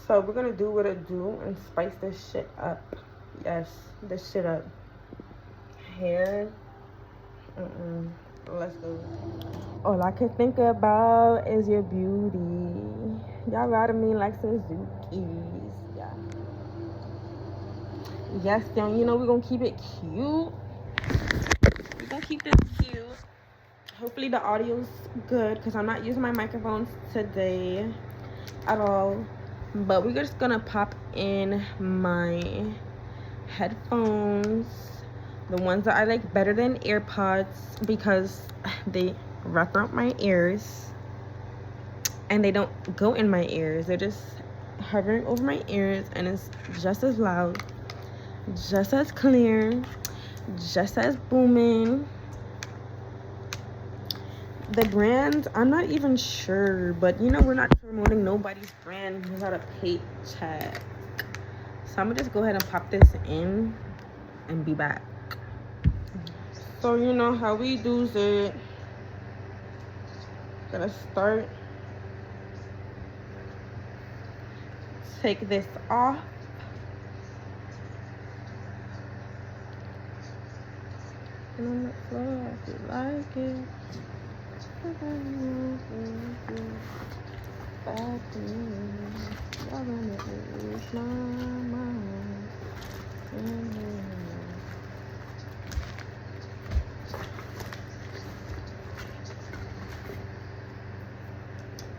So we're gonna do what it do and spice this shit up. Yes, this shit up. Hair. Let's go. All I can think about is your beauty. Y'all riding me like Suzuki's. Yeah. Yes, then you know we're gonna keep it cute. We're gonna keep this cute. Hopefully the audio's good because I'm not using my microphones today at all. But we're just gonna pop in my headphones, the ones that I like better than AirPods because they wrap around my ears and they don't go in my ears. They're just hovering over my ears and it's just as loud, just as clear, just as booming. The brand, I'm not even sure, but you know, we're not promoting nobody's brand without a paycheck. So I'm gonna just go ahead and pop this in and be back. So you know how we do it. Gonna start. Take this off. And on the floor if you like it.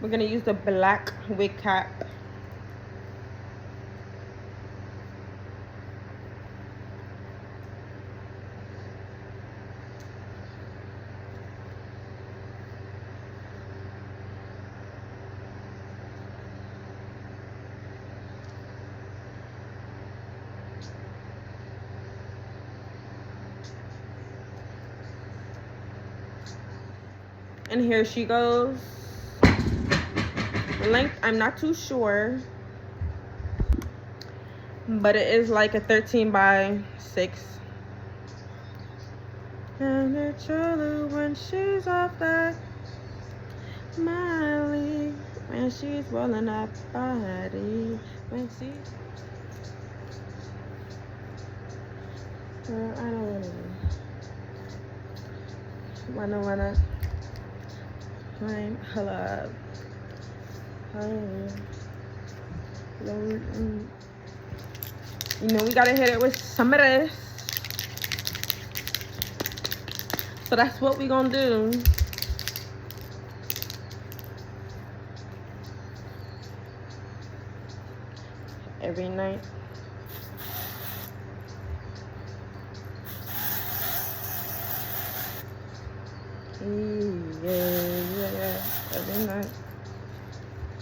We're gonna use the black wig cap. And here she goes. Length, I'm not too sure, but it is like a 13 by 6. And it's true when she's off that Miley, when she's rolling that body, when she. Girl, I don't really wanna. Climb, hello. You know we gotta hit it with some of this. So that's what we gonna do. Every night. Yeah. Every night.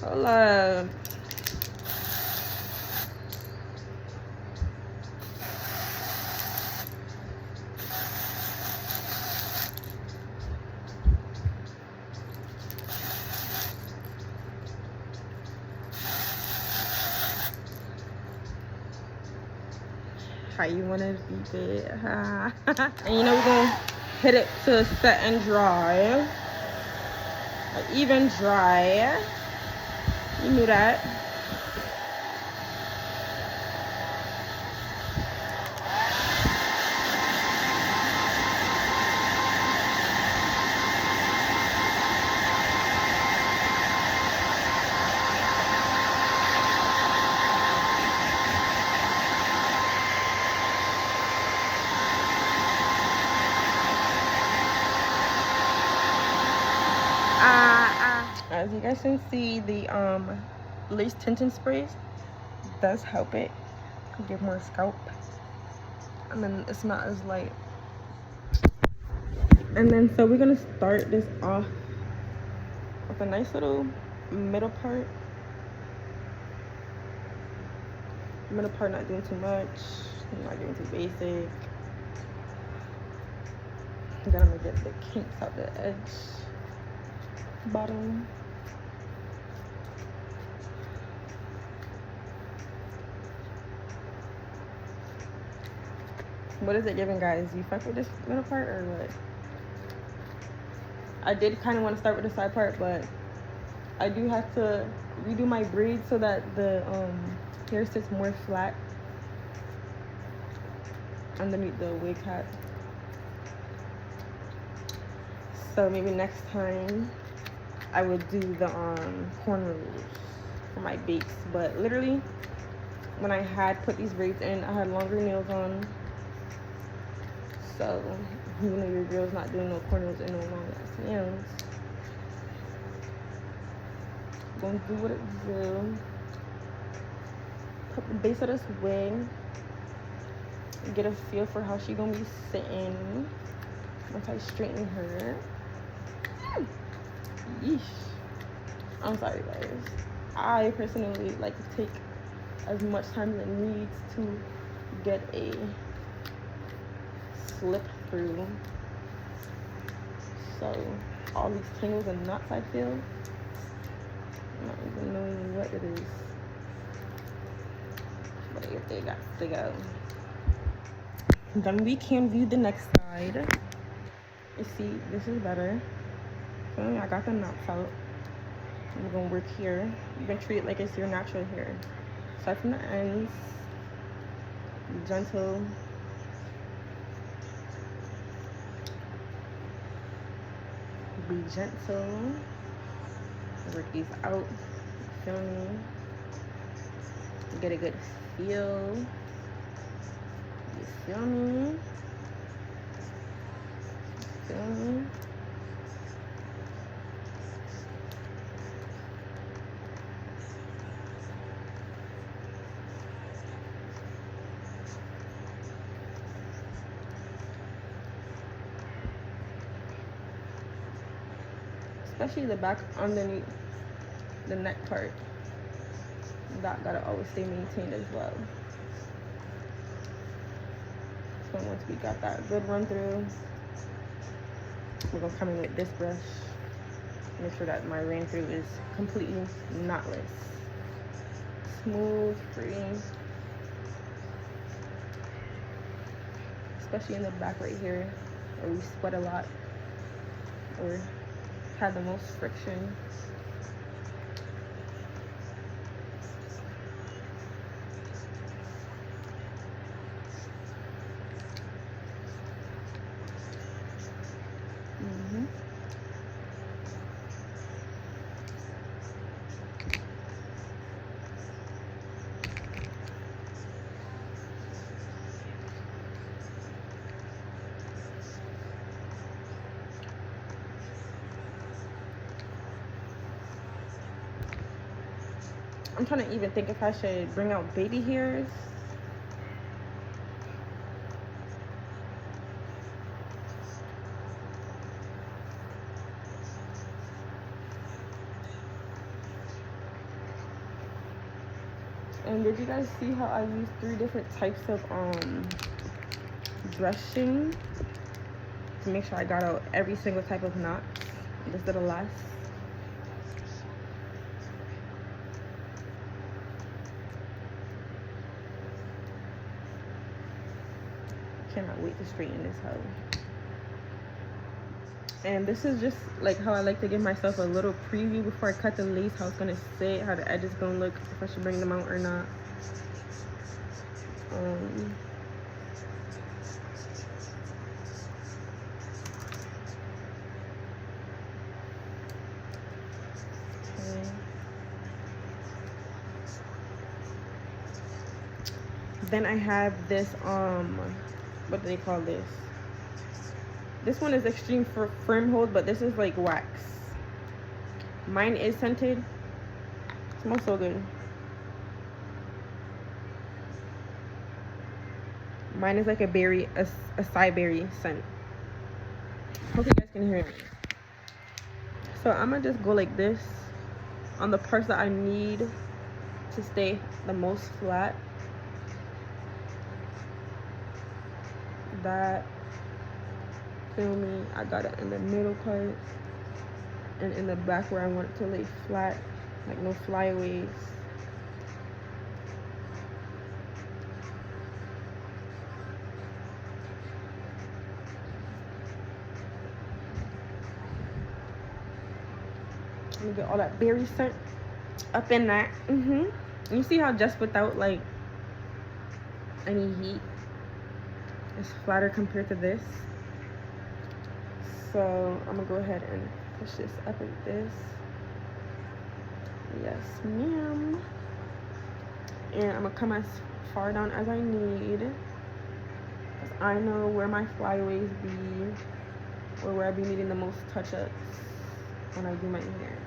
Hold up. How you wanna beat it? And you know we're gonna hit it to set and dry. Or even dry. You knew that. As you guys can see, the lace tinting sprays does help it give more scalp, and then it's not as light. And then so we're gonna start this off with a nice little middle part. Middle part, not doing too much, not doing too basic. Then I'm gonna get the kinks out the edge, bottom. What is it giving, guys? You fuck with this middle part or what? I did kind of want to start with the side part, but I do have to redo my braids so that the hair sits more flat underneath the wig hat. So maybe next time I would do the cornrows for my base. But literally, when I had put these braids in, I had longer nails on. So you know your girl's not doing no cornrows and no long ass nails. Gonna do what it do. Put the base of this wig. Get a feel for how she gonna be sitting once I straighten her. Yeesh. I'm sorry guys. I personally like to take as much time as it needs to get a slip through. So all these tangles and knots I feel, not even knowing what it is. But if they got to go. Then we can view the next side. You see, this is better. So I got the knots out. I'm gonna work here. You can treat it like it's your natural hair. Start from the ends. Be gentle. Be gentle. Work these out. Feel me? Get a good feel. You feel me? Feel me? Especially the back underneath the neck part. That gotta always stay maintained as well. So once we got that good run through, we're gonna come in with this brush. Make sure that my ran through is completely knotless. Smooth, free. Especially in the back right here, where we sweat a lot or had the most friction. I'm trying to even think if I should bring out baby hairs. And did you guys see how I used 3 different types of brushing to make sure I got out every single type of knot? This little less. Cannot wait to straighten this hoe. And this is just like how I like to give myself a little preview before I cut the lace, how it's gonna sit, how the edges gonna look, if I should bring them out or not. Okay. Then I have this what do they call this? This one is extreme firm hold, but this is like wax. Mine is scented. It smells so good. Mine is like a berry, a acai berry scent. Hope you guys can hear me. So I'm gonna just go like this on the parts that I need to stay the most flat. That, feel me, I got it in the middle part and in the back where I want it to lay flat, like no flyaways. Let me get all that berry scent up in that. You see how just without like any heat, it's flatter compared to this. So I'm gonna go ahead and push this up like this. Yes, ma'am. And I'm gonna come as far down as I need, because I know where my flyaways be, or where I be needing the most touch-ups when I do my hair.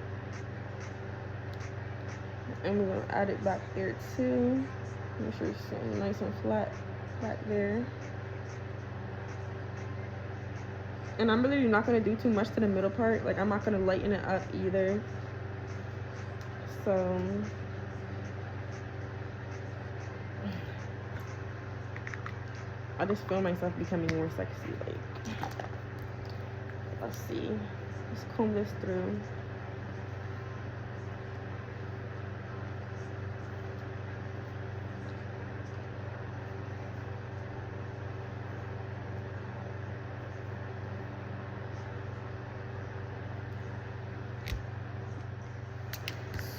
And we're gonna add it back there too. Make sure it's nice and flat back there. And I'm really not gonna do too much to the middle part. Like, I'm not gonna lighten it up either. So I just feel myself becoming more sexy. Like, let's see. Let's comb this through.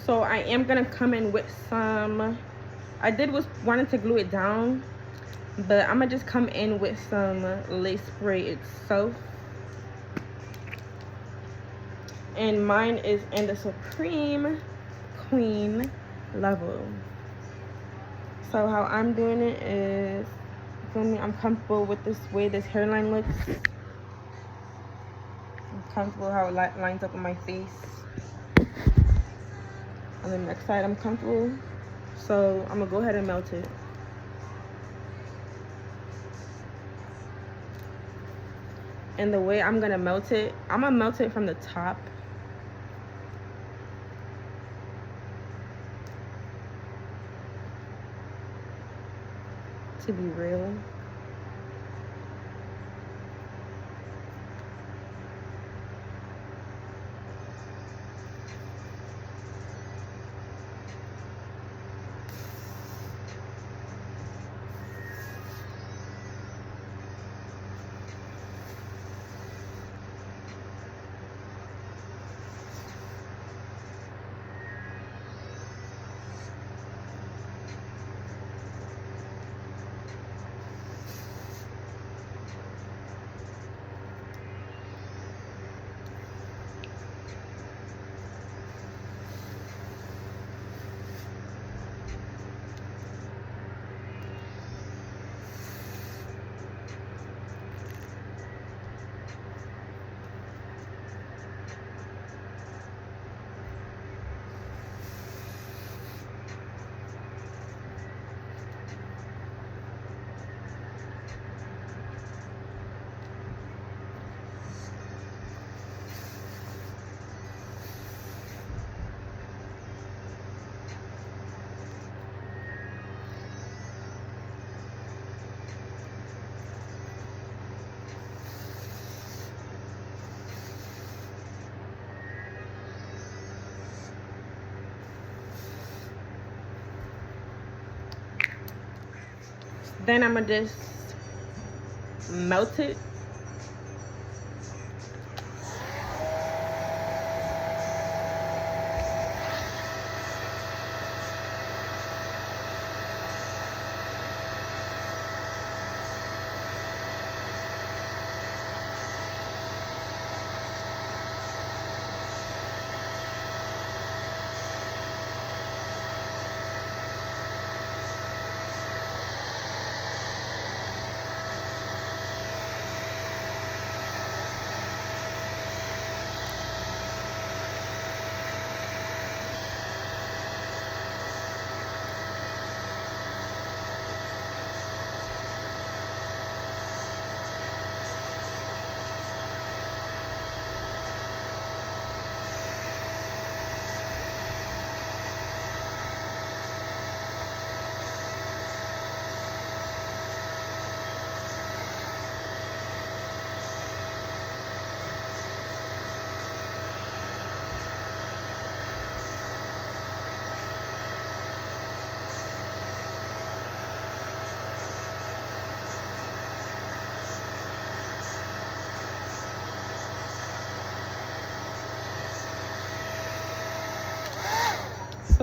So I am gonna come in with some, wanted to glue it down, but I'm gonna just come in with some lace spray itself. And mine is in the Supreme Queen level. So how I'm doing it is, feel me, I'm comfortable with this way this hairline looks. I'm comfortable how it lines up with my face. On the next side, I'm comfortable. So I'm gonna go ahead and melt it. And the way I'm gonna melt it from the top. To be real. Then I'm gonna just melt it.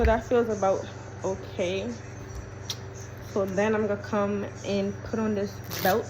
So that feels about okay. So then I'm gonna come and put on this belt.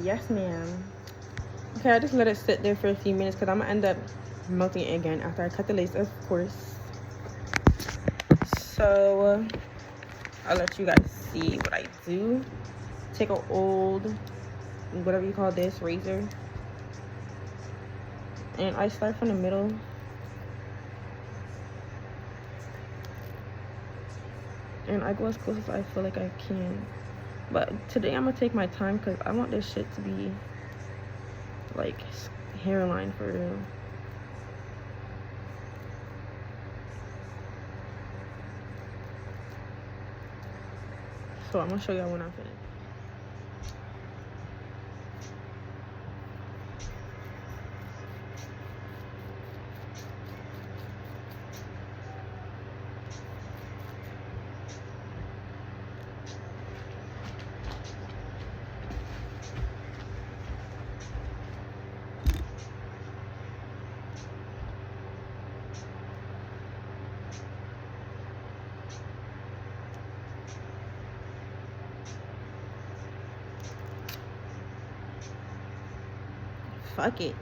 Yes, ma'am. Okay, I just let it sit there for a few minutes because I'm gonna end up melting it again after I cut the lace, of course. So I'll let you guys see what I do. Take an old, whatever you call this, razor, and I start from the middle. And I go as close as I feel like I can. But today I'm gonna take my time because I want this shit to be like hairline for real. So I'm gonna show y'all when I'm finished. Fuck it.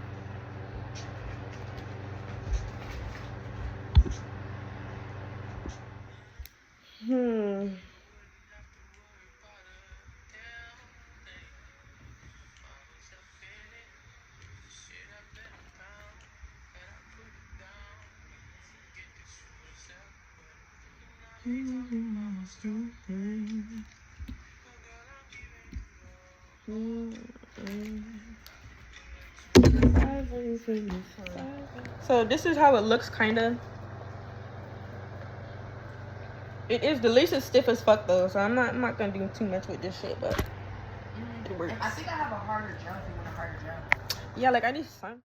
So this is how it looks, kind of. It is, the lace is stiff as fuck though, so I'm not gonna do too much with this shit, but it works. I think I have a harder gel if you want a harder gel. Yeah, like I need some.